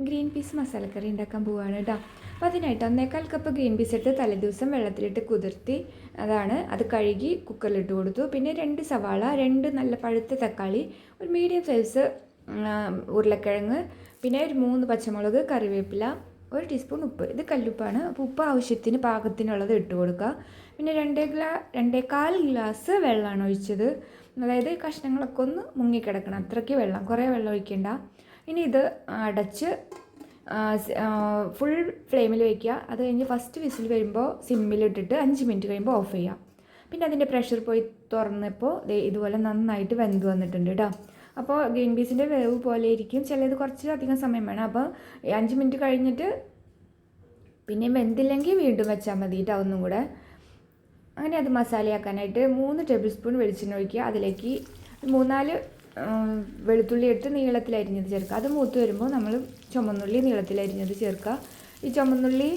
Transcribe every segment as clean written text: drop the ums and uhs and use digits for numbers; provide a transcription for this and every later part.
Green peas മസാലക്കറി ഉണ്ടാക്കാൻ പോവുകയാണ് കേട്ടോ. അപ്പോൾ അതിനായിട്ട് 1/4 കപ്പ് ഗ്രീൻ പീസ് എടുത്ത് തലേദിവസം വെള്ളത്തിലിട്ട് കുതിർത്തി അത് കഴുകി കുക്കറിലിട്ട് കൊടുത്തു. പിന്നെ 2 സവാള, 2 നല്ല പഴുത്ത തക്കാളി, ഒരു മീഡിയം സൈസ് ഉരുളക്കിഴങ്ങ്, പിന്നെ ഒരു 3 പച്ചമുളക്, കറിവേപ്പില, 1 ടീസ്പൂൺ ഉപ്പ്. ഇത് കല്ലുപ്പാണ്. അപ്പോൾ ഉപ്പ് ആവശ്യത്തിന് പാകത്തിനുള്ളത് ഇട്ട് കൊടുക്കുക. പിന്നെ 2.25 ഗ്ലാസ് വെള്ളമാണ് ഒഴിച്ചത്. അതായത് കഷ്ണങ്ങളൊക്കെ ഒന്ന് മുങ്ങിക്കിടക്കണം, അത്രയ്ക്ക് വെള്ളം, കുറേ വെള്ളം ഒഴിക്കേണ്ട. ഇനി ഇത് അടച്ച് ഫുൾ ഫ്ലെയിമിൽ വയ്ക്കുക. അത് കഴിഞ്ഞ് ഫസ്റ്റ് വിസിൽ വരുമ്പോൾ സിമ്മിലിട്ടിട്ട് 5 മിനിറ്റ് കഴിയുമ്പോൾ ഓഫ് ചെയ്യുക. പിന്നെ അതിൻ്റെ പ്രഷർ പോയി തുറന്നപ്പോൾ ഇതുപോലെ നന്നായിട്ട് വെന്ത് വന്നിട്ടുണ്ട് കേട്ടോ. അപ്പോൾ ഗ്രീൻ പീസിൻ്റെ വേവ് പോലെ ഇരിക്കും, ചിലത് കുറച്ച് അധികം സമയം വേണം. അപ്പോൾ 5 മിനിറ്റ് കഴിഞ്ഞിട്ട് പിന്നെ വെന്തില്ലെങ്കിൽ വീണ്ടും വെച്ചാൽ മതി കേട്ടോ, ഒന്നും കൂടെ. അങ്ങനെ അത് മസാലയാക്കാനായിട്ട് 3 ടേബിൾ സ്പൂൺ വെളിച്ചെണ്ണ ഒഴിക്കുക. അതിലേക്ക് 3-4 വെളുത്തുള്ളി എടുത്ത് നീളത്തിലരിഞ്ഞത് ചേർക്കുക. അത് മൂത്ത് വരുമ്പോൾ നമ്മൾ ചുമന്നുള്ളി നീളത്തിലരിഞ്ഞത് ചേർക്കുക. ഈ ചുമന്നുള്ളി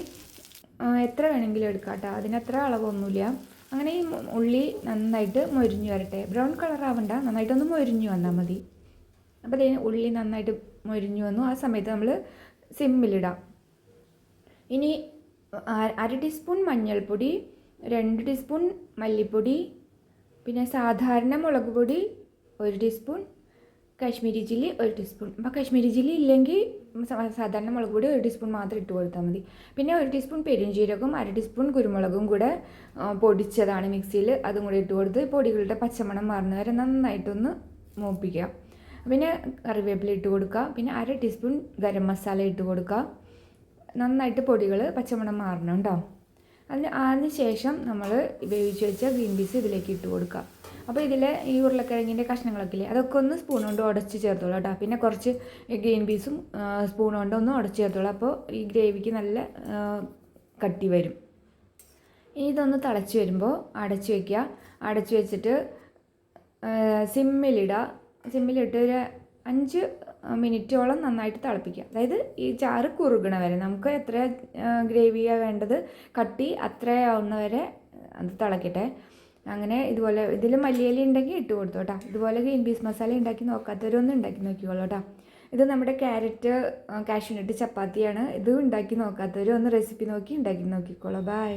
എത്ര വേണമെങ്കിലും എടുക്കാം കേട്ടോ, അതിനത്ര അളവൊന്നുമില്ല. അങ്ങനെ ഈ ഉള്ളി നന്നായിട്ട് മൊരിഞ്ഞു വരട്ടെ, ബ്രൗൺ കളർ ആവണ്ട, നന്നായിട്ടൊന്ന് മൊരിഞ്ഞു വന്നാൽ മതി. അപ്പോൾ ഉള്ളി നന്നായിട്ട് മൊരിഞ്ഞു വന്നു. ആ സമയത്ത് നമ്മൾ സിമ്മിലിടാം. ഇനി 1/2 ടീസ്പൂൺ മഞ്ഞൾപ്പൊടി, 2 ടീസ്പൂൺ മല്ലിപ്പൊടി, പിന്നെ സാധാരണ മുളക് പൊടി 1 ടീസ്പൂൺ, കാശ്മീരി ചില്ലി 1 ടീസ്പൂൺ. അപ്പോൾ കാശ്മീരി ചില്ലി ഇല്ലെങ്കിൽ സാധാരണ മുളക് പൊടി 1 ടീസ്പൂൺ മാത്രം ഇട്ട് കൊടുത്താൽ മതി. പിന്നെ 1 ടീസ്പൂൺ പെരുംജീരകവും 1/2 ടീസ്പൂൺ കുരുമുളകും കൂടെ പൊടിച്ചതാണ് മിക്സിയിൽ, അതും കൂടി ഇട്ട് കൊടുത്ത് പൊടികളുടെ പച്ചമണം മാറുന്ന വരെ നന്നായിട്ടൊന്ന് മൂപ്പിക്കുക. പിന്നെ കറിവേപ്പില ഇട്ട് കൊടുക്കുക. പിന്നെ 1/2 ടീസ്പൂൺ ഗരം മസാല ഇട്ട് കൊടുക്കുക. നന്നായിട്ട് പൊടികൾ പച്ചമണം മാറണം കേട്ടോ. അതിന് ശേഷം നമ്മൾ വേവിച്ച് വെച്ച ഗ്രീൻ പീസ് ഇതിലേക്ക് ഇട്ട് കൊടുക്കുക. അപ്പോൾ ഇതിൽ ഈ ഉരുളക്കിഴങ്ങിൻ്റെ കഷ്ണങ്ങളൊക്കെ ഇല്ലേ, അതൊക്കെ ഒന്ന് സ്പൂൺ കൊണ്ട് ഉടച്ച് ചേർത്തോളൂ കേട്ടോ. പിന്നെ കുറച്ച് ഗ്രീൻ പീസും സ്പൂൺ കൊണ്ട് ഒന്ന് ഉടച്ച് ചേർത്തോളൂ. അപ്പോൾ ഈ ഗ്രേവിക്ക് നല്ല കട്ടി വരും. ഇനി ഇതൊന്ന് തിളച്ച് വരുമ്പോൾ അടച്ച് വയ്ക്കുക. അടച്ച് വെച്ചിട്ട് സിമ്മിലിട്ട് ഒരു 5 മിനിറ്റോളം നന്നായിട്ട് തിളപ്പിക്കുക. അതായത് ഈ ചാറ് കുറുകണ വരെ, നമുക്ക് എത്ര ഗ്രേവിയാണ് വേണ്ടത്, കട്ടി അത്രയാവുന്ന വരെ അത് തിളക്കട്ടെ. അങ്ങനെ ഇതുപോലെ ഇതിൽ മല്ലിയില ഉണ്ടെങ്കിൽ ഇട്ട് കൊടുത്തു കേട്ടോ. ഇതുപോലെ ഗ്രീൻ പീസ് മസാല ഉണ്ടാക്കി നോക്കാത്തവരൊന്നും ഉണ്ടാക്കി നോക്കിക്കോളൂ കേട്ടോ. ഇത് നമ്മുടെ ക്യാരറ്റ് കാഷ്യൂനട്ട് ചപ്പാത്തിയാണ്. ഇത് ഉണ്ടാക്കി നോക്കാത്തവരൊന്ന് റെസിപ്പി നോക്കി ഉണ്ടാക്കി നോക്കിക്കോളൂ. ബൈ.